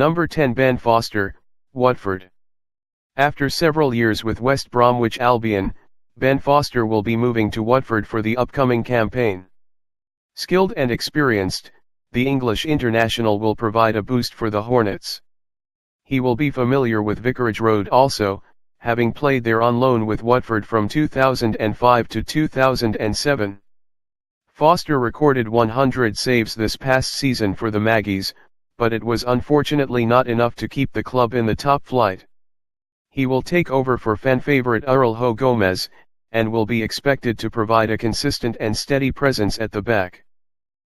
Number 10 Ben Foster, Watford. After several years with West Bromwich Albion, Ben Foster will be moving to Watford for the upcoming campaign. Skilled and experienced, the English international will provide a boost for the Hornets. He will be familiar with Vicarage Road also, having played there on loan with Watford from 2005 to 2007. Foster recorded 100 saves this past season for the Maggies, but it was unfortunately not enough to keep the club in the top flight. He will take over for fan favourite Araujo Gomez, and will be expected to provide a consistent and steady presence at the back.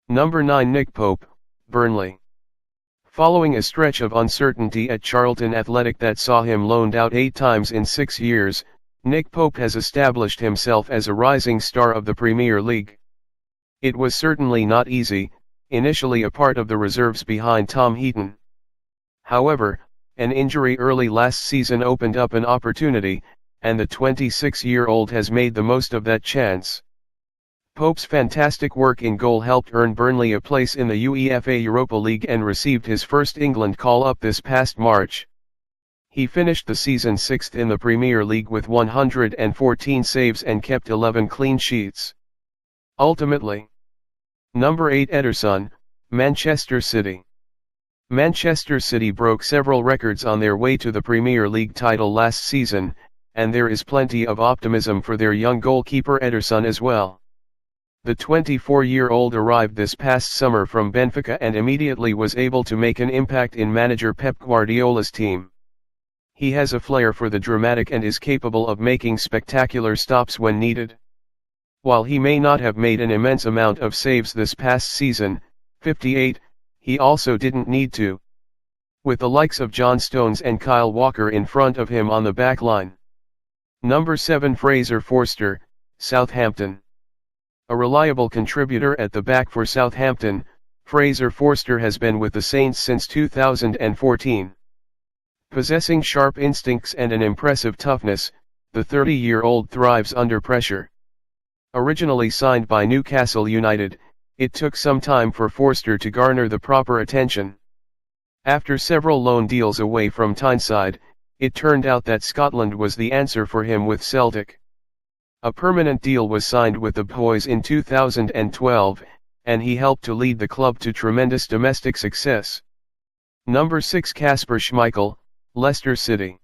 Number 9 Nick Pope, Burnley. Following a stretch of uncertainty at Charlton Athletic that saw him loaned out 8 times in 6 years, Nick Pope has established himself as a rising star of the Premier League. It was certainly not easy, initially a part of the reserves behind Tom Heaton. However, an injury early last season opened up an opportunity, and the 26-year-old has made the most of that chance. Pope's fantastic work in goal helped earn Burnley a place in the UEFA Europa League and received his first England call-up this past March. He finished the season 6th in the Premier League with 114 saves and kept 11 clean sheets. Ultimately. Number 8 Ederson, Manchester City. Manchester City broke several records on their way to the Premier League title last season, and there is plenty of optimism for their young goalkeeper Ederson as well. The 24-year-old arrived this past summer from Benfica and immediately was able to make an impact in manager Pep Guardiola's team. He has a flair for the dramatic and is capable of making spectacular stops when needed. While he may not have made an immense amount of saves this past season, 58, he also didn't need to. With the likes of John Stones and Kyle Walker in front of him on the back line. Number 7 Fraser Forster, Southampton. A reliable contributor at the back for Southampton, Fraser Forster has been with the Saints since 2014. Possessing sharp instincts and an impressive toughness, the 30-year-old thrives under pressure. Originally signed by Newcastle United, it took some time for Forster to garner the proper attention. After several loan deals away from Tyneside, it turned out that Scotland was the answer for him with Celtic. A permanent deal was signed with the boys in 2012, and he helped to lead the club to tremendous domestic success. Number 6 Kasper Schmeichel, Leicester City.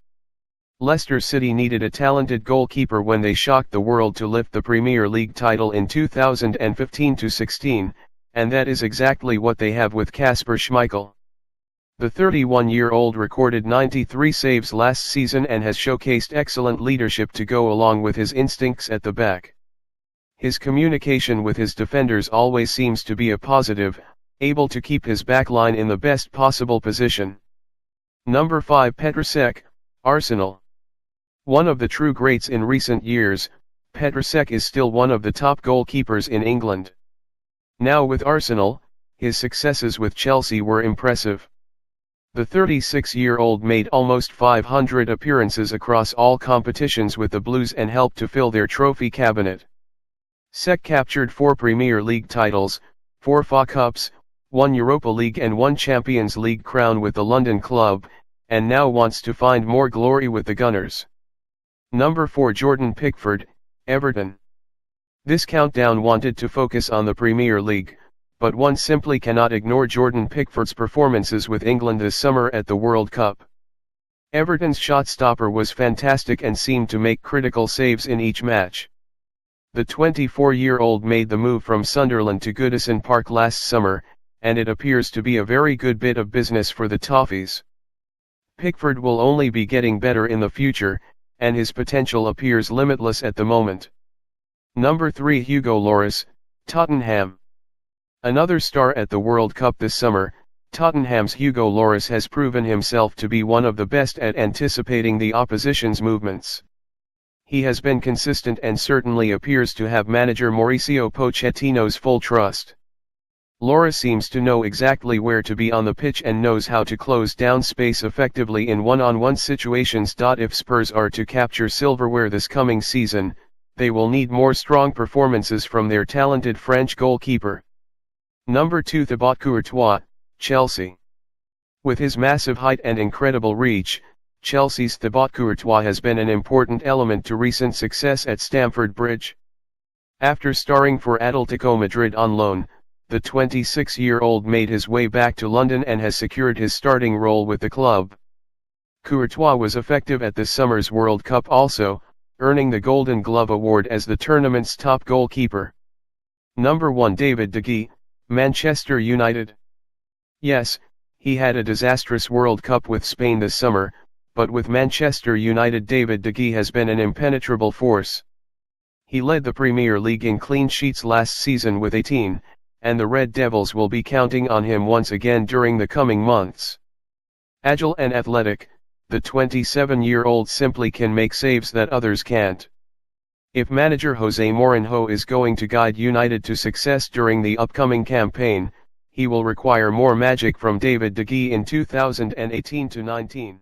Leicester City needed a talented goalkeeper when they shocked the world to lift the Premier League title in 2015-16, and that is exactly what they have with Kasper Schmeichel. The 31-year-old recorded 93 saves last season and has showcased excellent leadership to go along with his instincts at the back. His communication with his defenders always seems to be a positive, able to keep his backline in the best possible position. Number 5 Petr Cech, Arsenal. One of the true greats in recent years, Petr Cech is still one of the top goalkeepers in England. Now with Arsenal, his successes with Chelsea were impressive. The 36-year-old made almost 500 appearances across all competitions with the Blues and helped to fill their trophy cabinet. Cech captured 4 Premier League titles, 4 FA Cups, 1 Europa League and 1 Champions League crown with the London club, and now wants to find more glory with the Gunners. Number 4 Jordan Pickford, Everton. This countdown wanted to focus on the Premier League, but one simply cannot ignore Jordan Pickford's performances with England this summer at the World Cup. Everton's shot-stopper was fantastic and seemed to make critical saves in each match. The 24-year-old made the move from Sunderland to Goodison Park last summer, and it appears to be a very good bit of business for the Toffees. Pickford will only be getting better in the future, and his potential appears limitless at the moment. Number 3 Hugo Lloris, Tottenham. Another star at the World Cup this summer, Tottenham's Hugo Lloris has proven himself to be one of the best at anticipating the opposition's movements. He has been consistent and certainly appears to have manager Mauricio Pochettino's full trust. Lloris seems to know exactly where to be on the pitch and knows how to close down space effectively in one-on-one situations. If Spurs are to capture silverware this coming season, they will need more strong performances from their talented French goalkeeper. Number 2 Thibaut Courtois, Chelsea. With his massive height and incredible reach, Chelsea's Thibaut Courtois has been an important element to recent success at Stamford Bridge. After starring for Atletico Madrid on loan, the 26-year-old made his way back to London and has secured his starting role with the club. Courtois was effective at this summer's World Cup also, earning the Golden Glove award as the tournament's top goalkeeper. Number 1 David De Gea, Manchester United. Yes, he had a disastrous World Cup with Spain this summer, but with Manchester United David De Gea has been an impenetrable force. He led the Premier League in clean sheets last season with 18, and the Red Devils will be counting on him once again during the coming months. Agile and athletic, the 27-year-old simply can make saves that others can't. If manager Jose Mourinho is going to guide United to success during the upcoming campaign, he will require more magic from David De Gea in 2018-19.